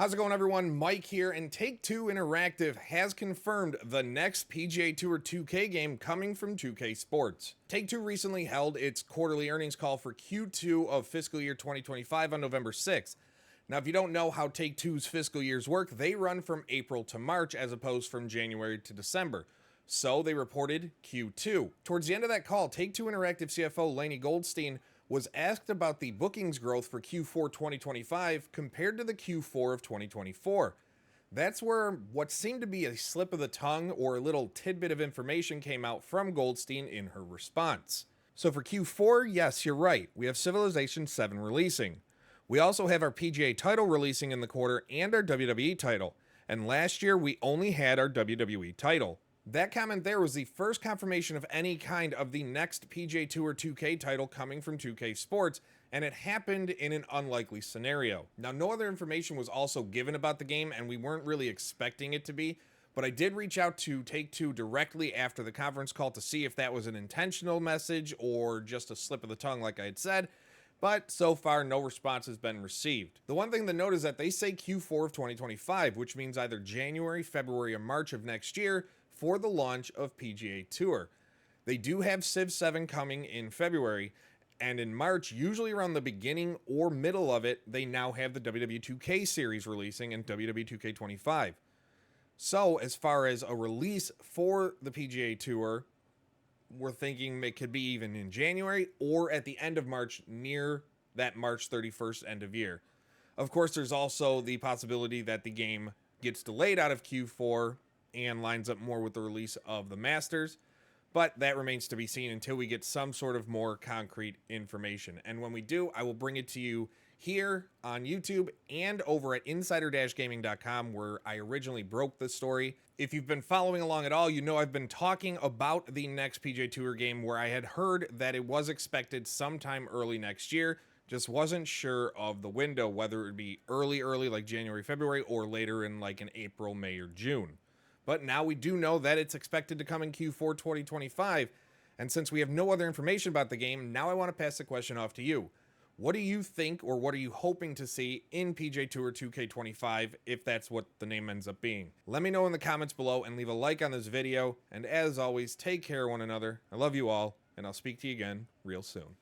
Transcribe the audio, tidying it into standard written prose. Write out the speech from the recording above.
How's it going, everyone? Mike here, and Take-Two Interactive has confirmed the next PGA Tour 2K game coming from 2K Sports. Take-Two recently held its quarterly earnings call for Q2 of fiscal year 2025 on November 6th. Now, if you don't know how Take-Two's fiscal years work, they run from April to March as opposed from January to December. So they reported Q2. Towards the end of that call, Take-Two Interactive CFO Laney Goldstein was asked about the bookings growth for Q4 2025 compared to the Q4 of 2024. That's where what seemed to be a slip of the tongue or a little tidbit of information came out from Goldstein in her response. So for Q4, yes, you're right. We have Civilization 7 releasing. We also have our PGA title releasing in the quarter and our WWE title. And last year, we only had our WWE title. That comment there was the first confirmation of any kind of the next PGA Tour 2K title coming from 2K Sports, and it happened in an unlikely scenario. Now, no other information was also given about the game, and we weren't really expecting it to be, but I did reach out to Take-Two directly after the conference call to see if that was an intentional message or just a slip of the tongue like I had said, but so far no response has been received. The one thing to note is that they say Q4 of 2025, which means either January, February, or March of next year for the launch of PGA Tour. They do have Civ 7 coming in February, and in March, usually around the beginning or middle of it, they now have the WWE 2K series releasing in WWE 2K25. So as far as a release for the PGA Tour, we're thinking it could be even in January or at the end of March, near that March 31st end of year. Of course, there's also the possibility that the game gets delayed out of Q4 and lines up more with the release of the Masters, but that remains to be seen until we get some sort of more concrete information. And when we do, I will bring it to you here on YouTube and over at insider-gaming.com, where I originally broke the story. If you've been following along at all, you know I've been talking about the next PGA Tour game where I had heard that it was expected sometime early next year. Just wasn't sure of the window, whether it would be early like January, February, or later in like an April, May, or June. But now we do know that it's expected to come in Q4 2025, and since we have no other information about the game, now I want to pass the question off to you. What do you think, or what are you hoping to see in PGA Tour 2K25, if that's what the name ends up being? Let me know in the comments below, and leave a like on this video, and as always, take care of one another. I love you all, and I'll speak to you again real soon.